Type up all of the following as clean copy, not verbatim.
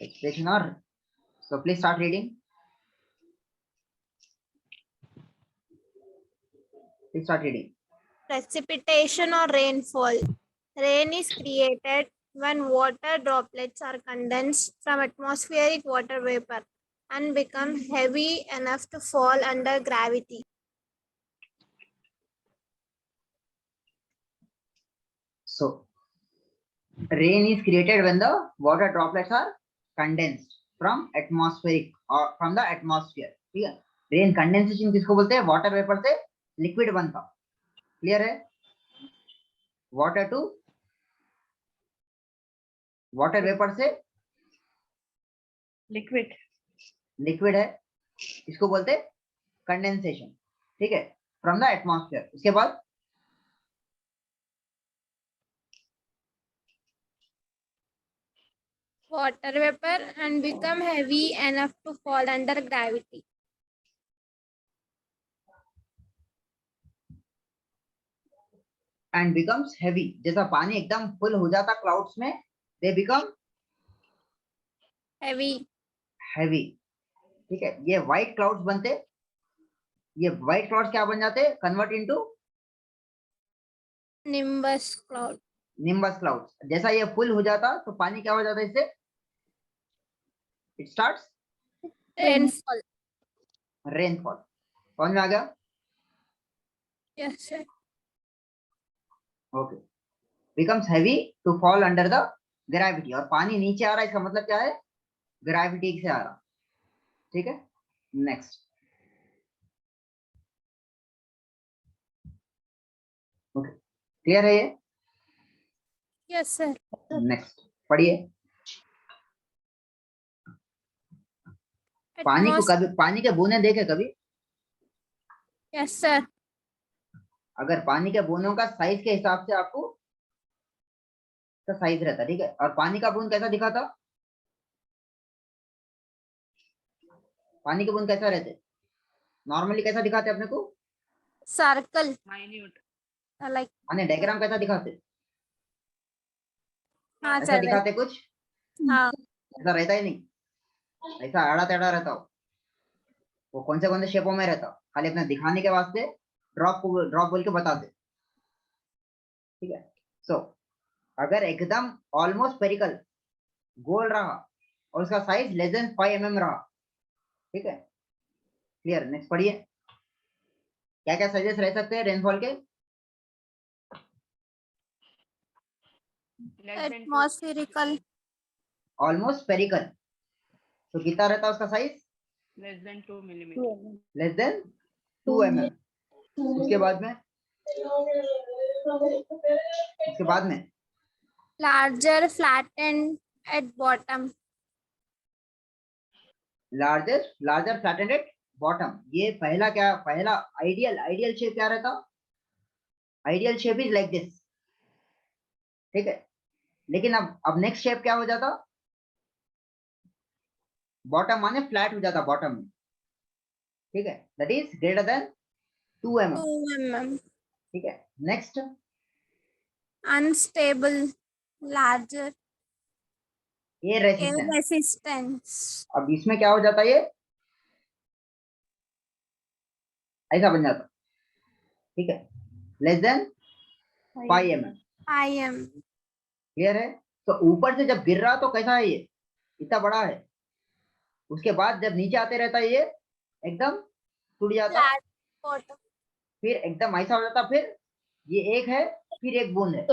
expression or so please start reading. Please start reading. Precipitation or rainfall. Rain is created when water droplets are condensed from atmospheric water vapor and become heavy enough to fall under gravity. So rain is created when the water droplets are condensed from atmospheric or from the atmosphere. ठीक है, rain condensation किसको बोलते हैं? Water vapour से liquid बनता. Clear है? Water to water vapour से liquid, liquid है, इसको बोलते हैं कंडेंसेशन. ठीक है, फ्रॉम द एटमॉस्फेयर. उसके बाद Water vapor and become heavy enough to fall under gravity. And becomes heavy. जैसा पानी एकदम फुल हो जाता क्लाउड्स में, दे बिकम Heavy. हैवी. ठीक है, ये व्हाइट क्लाउड्स बनते. ये व्हाइट क्लाउड्स क्या बन जाते? Convert into Nimbus cloud. Nimbus clouds. जैसा ये फुल हो जाता तो पानी क्या हो जाता है इससे? It starts Rainfall. रेनफॉल. समझ में आ गया? Yes, sir. Okay. Becomes heavy to fall under the gravity. और पानी नीचे आ रहा है, इसका मतलब क्या है? ग्रेविटी से आ रहा. ठीक है, नेक्स्ट. ओके, क्लियर है ये? Yes, sir. नेक्स्ट पढ़िए. पानी को कभी, पानी के बूंदे देखे कभी? Yes, sir. अगर पानी के बूंदों का साइज के हिसाब से आपको का साइज रहता. ठीक है, और पानी का बूंद कैसा दिखा था? पानी के बूंद कैसा रहते? नॉर्मली कैसा दिखाते अपने को? Circle. Minute, Like. माने डायग्राम कैसा दिखाते? हाँ ऐसा सर. दिखाते कुछ? हाँ. ऐसा रहता ही नहीं. ऐसा आड़ा टेढ़ा रहता हो. वो कौन से शेपों में रहता, खाली अपने दिखाने के वास्ते ड्रॉप बोल के बताते. ठीक है. सो अगर एकदम ऑलमोस्ट स्फेरिकल गोल रहा और उसका साइज लेस देन 5 mm रहा. ठीक है, क्लियर. नेक्स्ट पढ़िए. क्या क्या साइजेस रह सकते हैं रेनफॉल के? Atmospherical. Almost spherical. तो कितना रहता है उसका size? Less than 2 millimetre, less than 2 mm. उसके बाद में Larger, flattened at bottom. Larger flattened at bottom. ये पहला क्या? पहला आइडियल शेप क्या रहता? Ideal shape is like this. ठीक है, लेकिन अब नेक्स्ट शेप क्या हो जाता? बॉटम माने फ्लैट हो जाता बॉटम में. ठीक है, that is greater than 2 mm. 2 mm. ठीक है, next. Unstable. Larger. Air Air resistance. resistance. अब इसमें क्या हो जाता? ये ऐसा बन जाता. ठीक है, less than 5 mm. I am. Clear है? तो ऊपर से जब गिर रहा तो कैसा है? ये इतना बड़ा है. उसके बाद जब नीचे आते रहता है ये एकदम टूट जाता. Flat bottom. फिर एकदम ऐसा हो जाता. फिर ये एक है, फिर एक बूंद है.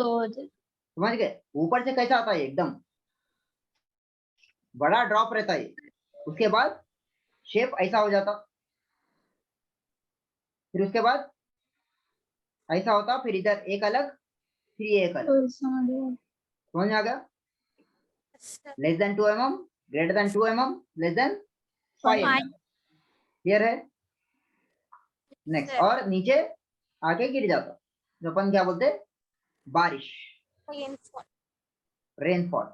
समझ गए? ऊपर से कैसा आता है? एकदम बड़ा ड्रॉप रहता है. उसके बाद शेप ऐसा हो जाता. फिर उसके बाद ऐसा होता. फिर इधर एक अलग, फिर ये एक अलग. समझ में आ गया? Less than 2 mm, greater than 2 mm, less than 5 mm. Clear है? नेक्स्ट. और नीचे आके गिर जाता, जो अपन क्या बोलते? बारिश, रेनफॉल.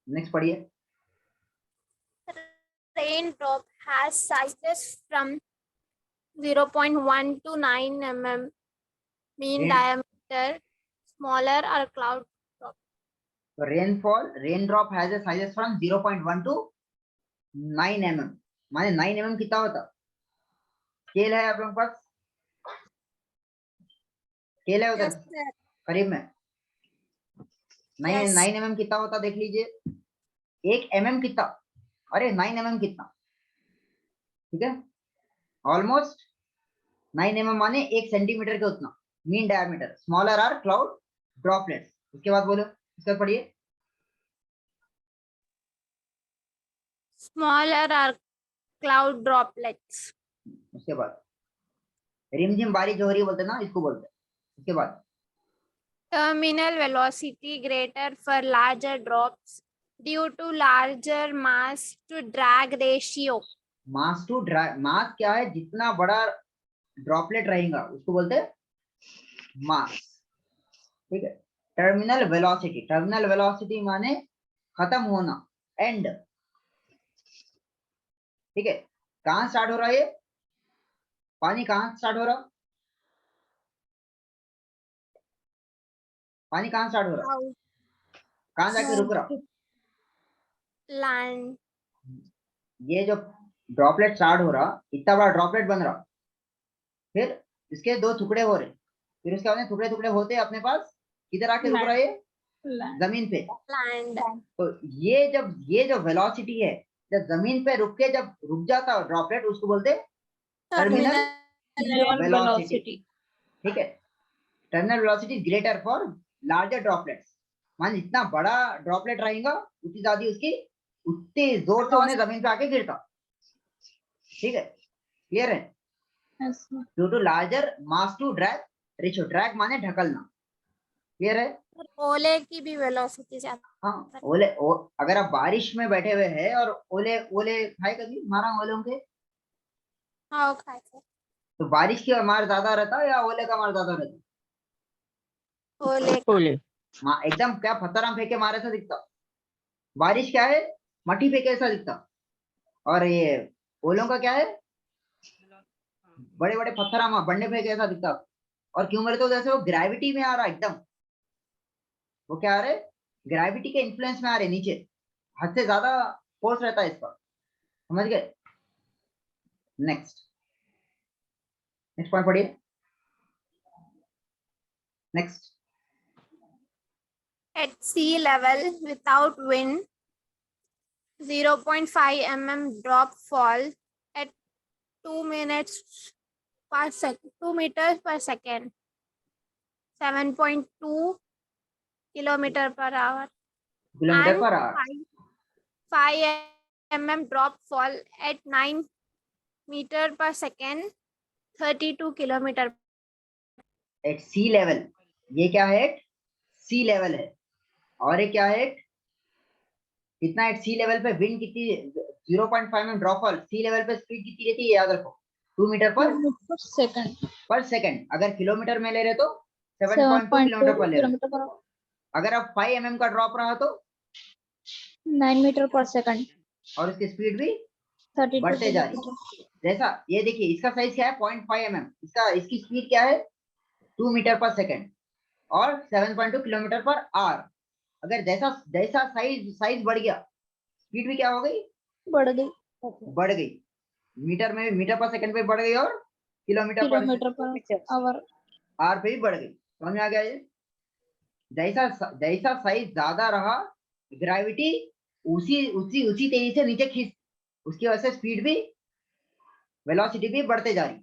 नेक्स्ट पढ़िए. Raindrop has sizes from 0.1 to 9 mm mean diameter. Smaller are cloud drop. तो rain drop has a sizes from 0.1 to 9 mm, माने 9 mm कितना होता? स्केल है आप लोगों के पास? स्केल है उधर Yes, sir. करीब में? Yes. 9 mm कितना होता देख लीजिए। 1 mm कितना? अरे 9 mm कितना? ठीक है, ऑलमोस्ट 9 mm माने 1 सेंटीमीटर के उतना mean diameter. Smaller are cloud droplets. उसके बाद बोलो, इसका पढ़िए। Smaller are cloud droplets. उसके बाद रिमझिम बारिश जो हो रही है बोलते हैं ना, इसको बोलते हैं। उसके बाद Terminal velocity greater for larger drops due to larger mass to drag ratio. Mass to drag, mass क्या है? जितना बड़ा ड्रॉपलेट रहेगा उसको बोलते हैं मास। ठीक है, टर्मिनल वेलोसिटी, टर्मिनल वेलोसिटी माने खत्म होना, एंड। ठीक है, कहां स्टार्ट हो रहा है ये पानी? कहां स्टार्ट हो रहा? पानी कहां स्टार्ट हो रहा? Out. कहां जाके रुक रहा? Land. ये जो ड्रॉपलेट स्टार्ट हो रहा, इतना बड़ा ड्रॉपलेट बन रहा, फिर इसके 2 टुकड़े हो रहे, फिर उसके बाद टुकड़े टुकड़े होते अपने पास किधर आके रुक रहा है? जमीन पे। Land. तो ये जो वेलोसिटी है, जब जमीन पे रुक के जब रुक जाता है ड्रॉपलेट, उसको बोलते हैं टर्मिनल वेलोसिटी। ठीक है, terminal velocity greater for larger droplets, मान जितना बड़ा ड्रॉपलेट रहेगा उतनी ज्यादा उसकी उतनी जोर से उन्हें जमीन पे आके गिरता। ठीक है, क्लियर है? Due to larger mass to drag ratio, drag माने ढकलना। क्लियर है? ओले की भी वेलोसिटी ज्यादा। हाँ, अगर आप बारिश में बैठे हुए हैं और ओले ओले खाए कभी मारा ओलों के, हाँ खाए थे। तो बारिश की मार ज्यादा रहता है या ओले का मार ज्यादा रहता? ओले। एकदम क्या पत्थर फेंके मारे से दिखता। बारिश क्या है? मट्टी फेंके ऐसा दिखता। और ये ओलों का क्या है? बड़े बड़े पत्थर बंडे फेंके ऐसा दिखता। और क्यों मरे? तो जैसे वो ग्रेविटी में आ रहा एकदम, वो क्या आ रहे? ग्रेविटी के इन्फ्लुएंस में आ रहे नीचे, हद से ज्यादा फोर्स रहता है इसका। समझ गए? नेक्स्ट पॉइंट पढ़िए। Next, at sea level without wind 0.5 mm drop fall at 2 minutes per second 2 meters per second 7.2 kilometer per hour kilometre and per hour. 5 mm drop fall at 9 meter per second 32 kilometer. Eight C level, ये क्या है? सी level है। और ये क्या है? कितना eight सी level पे विंड कितनी? 0.5 में ड्रॉपफॉल। सी लेवल पे स्पीड कितनी रहती है याद रखो? 2 मीटर पर सेकंड। अगर किलोमीटर में ले रहे तो 7.2 किलोमीटर पर ले रहे। अगर आप 5 mm का ड्रॉप रहा तो 9 मीटर पर सेकंड, और उसकी स्पीड भी 32 बढ़ते जा रही है। जैसा ये देखिए, इसका साइज क्या है? 0.5 mm। इसकी स्पीड क्या है? 2 मीटर पर सेकंड और 7.2 किलोमीटर पर आवर। अगर जैसा जैसा साइज बढ़ गया, स्पीड भी क्या हो गई? बढ़ गई। बढ़ गई। मीटर में भी, मीटर पर सेकंड पे बढ़ गई, और किलोमीटर पर आवर पे भी बढ़ गई। समझ में आ गया? ये जैसा साइज ज्यादा रहा, ग्रेविटी उसी उसी उसी तेजी से नीचे खींच, उसकी वजह से स्पीड भी, वेलोसिटी भी बढ़ते जा रही।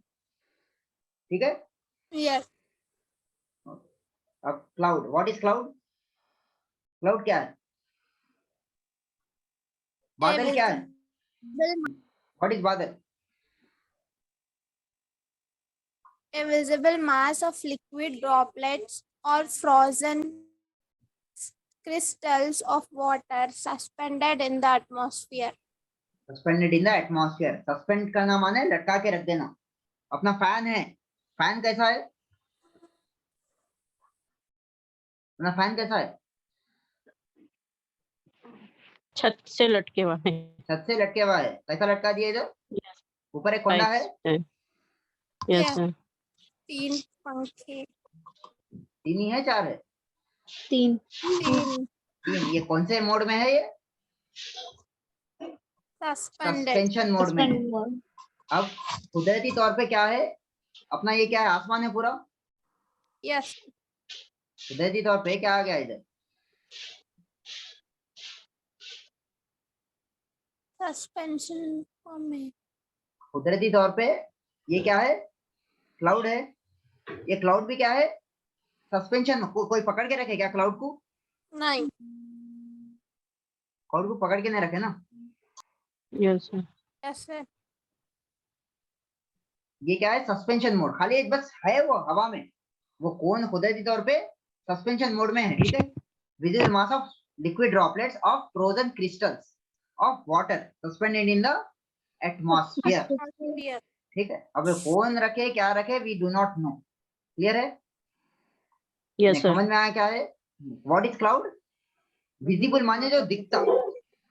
ठीक है? Yes. अब cloud, what is cloud? Cloud क्या है? बादल क्या है? व्हाट इज बादल? A visible mass of liquid droplets or frozen crystals of water suspended in the atmosphere. Suspended in the atmosphere. Suspend करना माने लटका के रख देना। अपना फैन है, फैन कैसा है? अपना फैन कैसा है? छत से लटके हुआ है। छत से लटके हुआ है। कैसा लटका दिया इधर? ऊपर एक कोंडा है। Yes sir. 3 पंखे। 3 ही है 4 है? 3 3 3 ये कौन से मोड में है? ये Suspended. सस्पेंशन मोड में है। Suspend mode. अब कुदरती तौर पे क्या है अपना, ये क्या है, आसमान है पूरा। Yes. कुदरती तौर पे क्या आ गया इधर? Suspension में कुदरती तौर पे ये क्या है? क्लाउड है। ये क्लाउड भी क्या है? सस्पेंशन में। कोई पकड़ के रखे क्या क्लाउड को? नहीं। क्लाउड को पकड़ के नहीं रखे ना। Yes, sir. Yes, sir. ये क्या है? Suspension mode. खाली एक बस है वो हवा में। वो कौन कुदरती तौर पे सस्पेंशन मोड में है। ठीक है। Visible mass of liquid droplets of frozen crystals of water suspended in the atmosphere. Atmosphere. ठीक है। अब कौन रखे क्या रखे we do not know. Clear है? Yes, नहीं, sir. समझ में आया क्या है? What is cloud? विजिबल माने जो दिखता।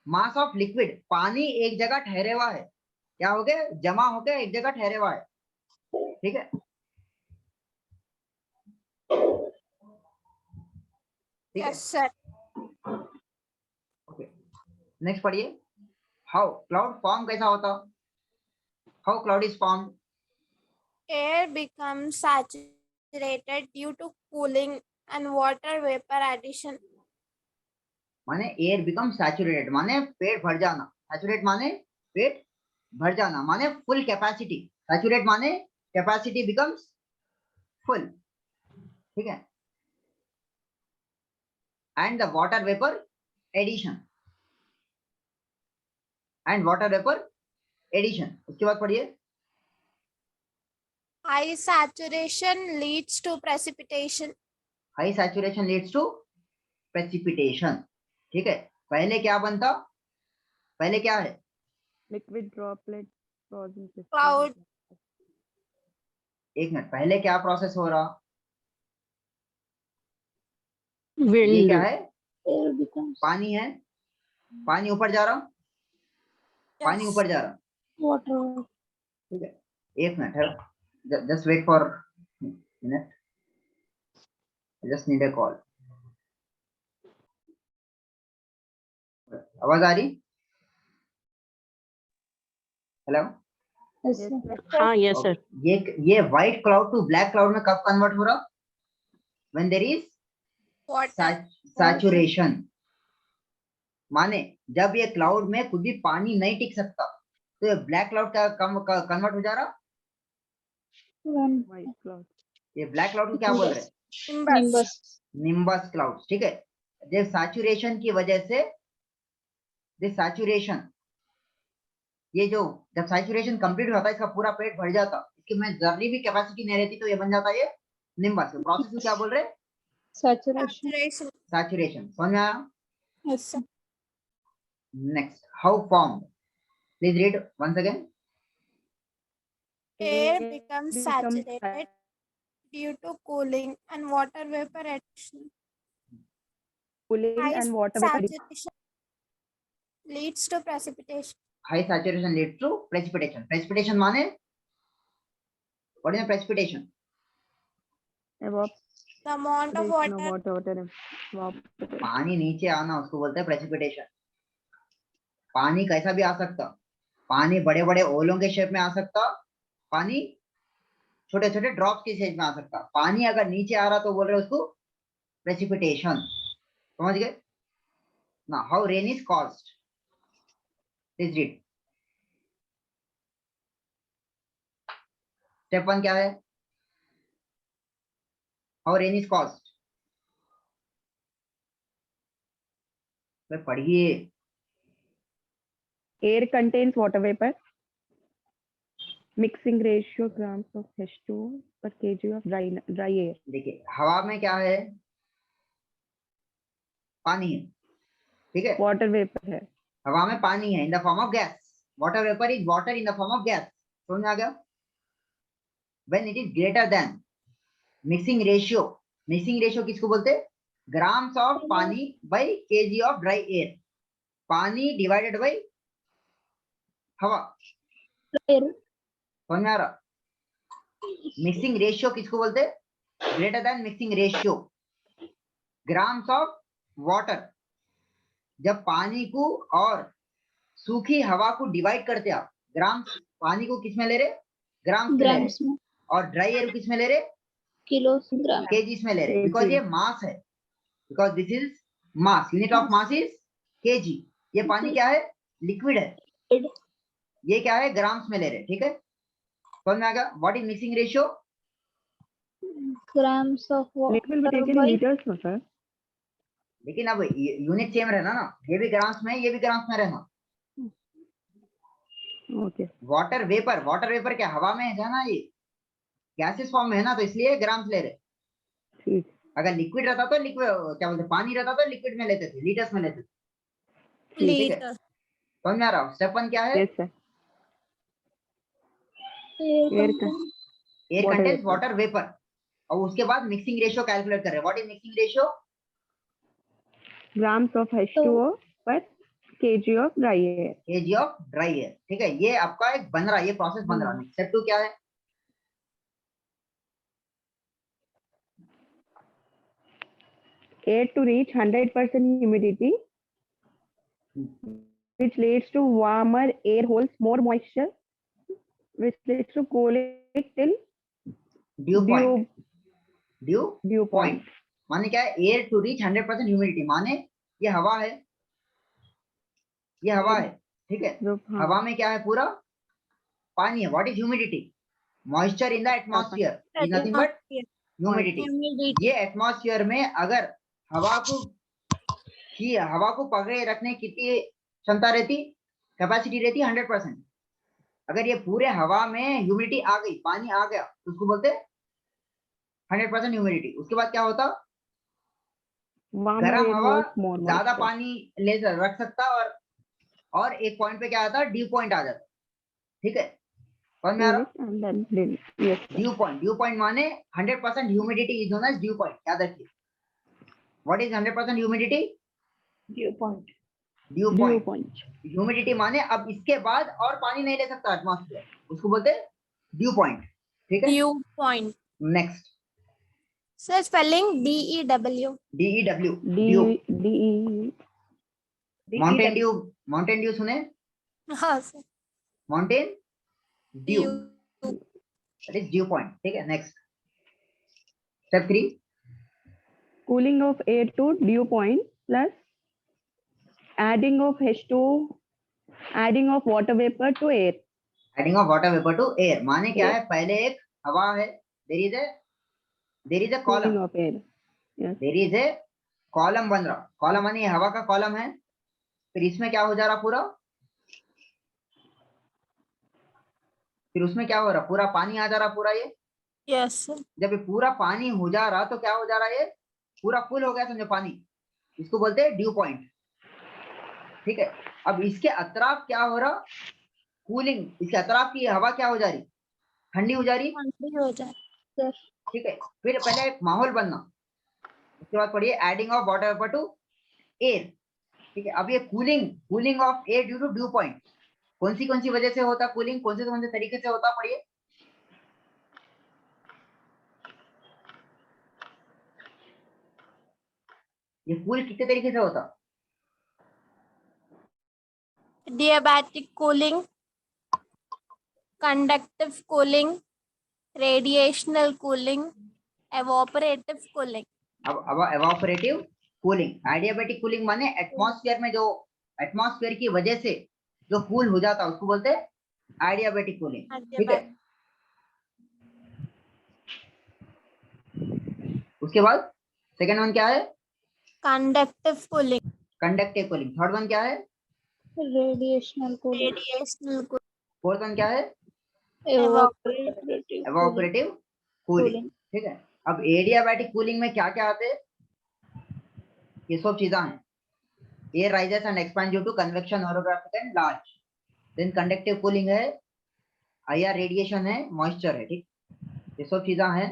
मास ऑफ लिक्विड, पानी एक जगह ठहरे हुआ है। क्या हो गया? जमा हो गया, एक जगह ठहरे हुआ है। ठीक है। ठीक है। Yes, sir. ओके, नेक्स्ट पढ़िए। हाउ क्लाउड फॉर्म कैसा होता? How cloud is form? Air becomes saturated due to cooling and water vapor addition. माने एयर बिकम सैचुरेटेड माने पेट भर जाना। सैचुरेट माने पेट भर जाना, माने फुल कैपेसिटी। सैचुरेट माने कैपेसिटी बिकम्स फुल। ठीक है। And the water vapour addition. And water vapour addition. उसके बाद पढ़िए। High saturation leads to precipitation. High saturation leads to precipitation. ठीक है। पहले क्या बनता? पहले क्या है? liquid droplet frozen crystal. Cloud. एक मिनट, पहले क्या प्रोसेस हो रहा? ये Wind. क्या है? Air becomes पानी है। पानी ऊपर जा रहा। पानी Yes. ऊपर जा रहा। water. ठीक है। एक मिनट है, just wait for minute, just need a call. आवाज आ रही? Hello. Yes, Yes, sir. sir. हाँ, yes, sir. ये white cloud to black cloud में कब कन्वर्ट हो रहा? When there is Water. Saturation. माने जब ये क्लाउड में खुद भी पानी नहीं टिक सकता तो ये ब्लैक क्लाउड का कन्वर्ट हो जा रहा। When White cloud. ये ब्लैक क्लाउड को क्या बोल रहे हैं? Nimbus. nimbus. Nimbus cloud. ठीक है। जब सैचुरेशन की वजह से सैचुरेशन, ये जो जब सैचुरेशन कंप्लीट होता है इसका पूरा पेट भर जाता, इसकी में जर्नी भी कैपेसिटी नहीं रहती तो ये बन जाता है ये निम्बस। प्रोसेस को क्या बोल रहे हैं? Saturation. Saturation. सैचुरेशन। समझ में आया? Yes, sir. Next, how form? Please read once again. Air becomes saturated due to cooling and water vapor addition. Cooling High and water vapor. saturation leads to precipitation. High saturation leads to precipitation. Precipitation माने what is precipitation? The amount of Evaporation of water water evaporation. पानी नीचे आना उसको बोलते हैं precipitation. पानी कैसा भी आ सकता। पानी बड़े बड़े ओलों के शेप में आ सकता, पानी छोटे छोटे ड्रॉप्स के शेप में आ सकता। पानी अगर नीचे आ रहा तो बोल रहे उसको प्रेसिपिटेशन। समझ गए ना? How rain is caused? Please read. Step 1 क्या है? How rain is caused. पढ़िए। Air contains water vapor. Mixing ratio grams of H2 per kg of dry air. देखिए हवा में क्या है? पानी है। ठीक है। Water vapor है. हवा में पानी है in the form of gas. Water vapour is water in the form of gas. समझ में आ गया? When it is greater than mixing ratio. Mixing ratio किसको बोलते हैं? ग्राम्स ऑफ पानी by KG of dry air. पानी डिवाइडेड बाई हवा। Air. समझ में आ रहा? मिक्सिंग रेशियो किसको बोलते हैं? Greater than mixing ratio, grams of water जब पानी को और सूखी हवा को डिवाइड करते आप, ग्राम पानी को किस में ले रहे, ग्राम में ले रहे, ग्राम्स में, और ड्राई एयर किस में ले रहे, किलो ग्राम, केजीस में ले रहे, बिकॉज kg. ये मास है, because this is mass, unit of mass is KG. ये पानी क्या है, लिक्विड है, ये क्या है, ग्राम्स में ले रहे, ठीक है, समझ में आ गया। What is mixing ratio, grams of It will be water taken in by liters, no sir? लेकिन अब यूनिट सेम रहना ना, ये भी ग्राम्स में, ये भी ग्राम्स में रहना। Okay. वाटर वेपर क्या हवा में है ना, ये गैसेस फॉर्म में है ना, तो इसलिए ग्राम्स ले रहे। ठीक. अगर लिक्विड रहता तो लिक्विड क्या बोलते, पानी रहता तो लिक्विड में लेते थे, लीटर्स में लेते थे, ठीक है, Liter. समझ में आ रहा। स्टेप 1 क्या है, Yes sir. air Air का. content, air Water contains vapor. Water vapour, और उसके बाद मिक्सिंग रेशियो कैलकुलेट कर रहे हैं। What is mixing ratio, Grams of H2O per kg of dry air. KG of dry air, ठीक है, ये आपका एक बन रहा है, ये प्रोसेस बन रहा है। स्टेप 2 क्या है, Air to reach 100% humidity, which leads to warmer air holds more moisture, which leads to cooling till due point, due dew point point. माने क्या है, एयर टू रीच 100% ह्यूमिडिटी, माने ये हवा है, ये हवा है, ठीक है, जो हाँ, हवा में क्या है, पूरा पानी है। What is humidity, moisture in the atmosphere is nothing but humidity. Humidity. ये एटमॉस्फेयर में अगर हवा को पकड़े रखने की कितनी क्षमता रहती, कैपेसिटी रहती, 100%। अगर ये पूरे हवा में ह्यूमिडिटी आ गई, पानी आ गया, तो उसको बोलते 100% ह्यूमिडिटी। उसके बाद क्या होता, warmer गर्म air हवा holds more ज्यादा moisture. पानी ले रख सकता, और एक पॉइंट पे क्या आता, ड्यू पॉइंट आ जाता, ठीक है, समझ में आ Cool रहा। it and then drill. Yes sir. Dew point माने 100% humidity is known as dew point, याद रखिए। What is 100% humidity, dew point, dew Dew point. point. Humidity माने अब इसके बाद और पानी नहीं ले सकता एटमॉस्फेयर, उसको बोलते हैं ड्यू पॉइंट, ठीक है। Dew point. Next Sir, spelling DEW. DEW, due, Mountain Dew सुने, हाँ sir. Mountain Dew, Dew. That is due point, ठीक है। Next step 3, Cooling of air to dew point plus adding of H2, adding of water vapor to air. Adding of water vapour to air, माने क्या है, पहले एक हवा है, there is a column, Cooling of air. Yes. There is a column बन रहा, column माने ये हवा का कॉलम है, फिर इसमें क्या हो जा रहा पूरा, फिर उसमें क्या हो रहा, पूरा पानी आ जा रहा पूरा, ये Yes sir. जब ये पूरा पानी हो जा रहा तो क्या हो जा रहा है, ये पूरा फुल हो गया समझो पानी, इसको बोलते हैं ड्यू पॉइंट, ठीक है। अब इसके अतराफ क्या हो रहा, कूलिंग, इसके अतराफ की हवा क्या हो जा रही, ठंडी हो जा रही, ठंडी हो जाए. ठीक है। फिर पहले एक माहौल बनना, उसके बाद पढ़िए adding of water vapour to air, ठीक है। अब ये cooling of air due to dew point, कौन सी वजह से होता कूलिंग, कौन से तरीके से होता, पढ़िए। ये कूल कितने तरीके से होता, Diabatic cooling, conductive cooling, radiational cooling, evaporative cooling. अब एवापोरेटिव कूलिंग, एडियाबैटिक कूलिंग माने एटमॉस्फेयर में जो एटमॉस्फेयर की वजह से जो कूल हो जाता है उसको बोलते हैं एडियाबैटिक कूलिंग, ठीक है। उसके बाद सेकंड वन क्या है, Conductive cooling, conductive cooling. Third one क्या है, radiational cooling, radiational cooling, fourth one क्या है, evaporative cooling, एवापोरेटिव कूलिंग, ठीक है। अब एडियाबैटिक कूलिंग में क्या क्या आते हैं, ये सब चीजें हैं, air rises and expand due to convection, orographic and large. Then conductive cooling है, आईआर रेडिएशन है, मॉइस्चर है, ठीक, ये सब चीजें हैं।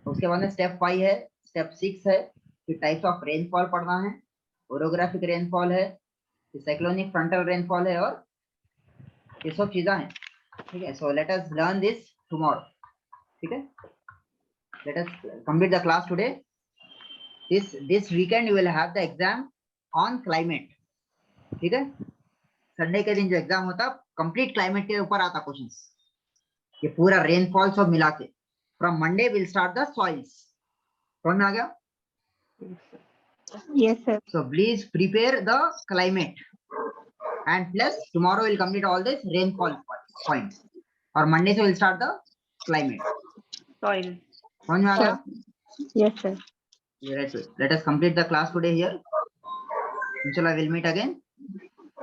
उसके बाद में स्टेप 5 है, स्टेप 6 है, फिर टाइप्स ऑफ रेनफॉल पढ़ना है, ओरोग्राफिक रेनफॉल है, फिर साइक्लोनिक फ्रंटल रेनफॉल है, और ये सब चीजें हैं, ठीक है। So let us learn this tomorrow, ठीक है। Let us complete the class today. This weekend you will have the exam on climate, ठीक है। संडे के दिन जो एग्जाम होता कंप्लीट क्लाइमेट के ऊपर आता क्वेश्चंस, ये पूरा रेनफॉल सब मिला के। From Monday will start the soils. समझ में आ गया? Yes, sir. So please prepare the climate and plus tomorrow we'll complete all this rainfall points और Monday से will start the climate. Soil. समझ में आ गया? Yes, sir. Let us complete the class today here. Inshallah we'll meet again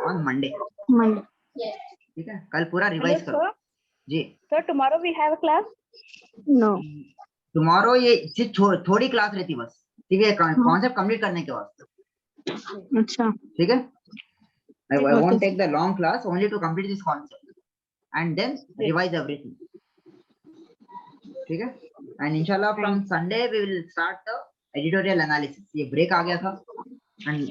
on Monday. Monday. ठीक है, कल पूरा रिवाइज करो जी। Sir, tomorrow we have a class? No. Tomorrow ये सिर्फ थोड़ी क्लास रहती बस, ठीक है, कॉन्सेप्ट कंप्लीट करने के बाद, अच्छा. ठीक है। I won't take the long class, only to complete this concept and then revise everything. ठीक है, and inshallah from Sunday we will start the editorial analysis. ये break आ गया था and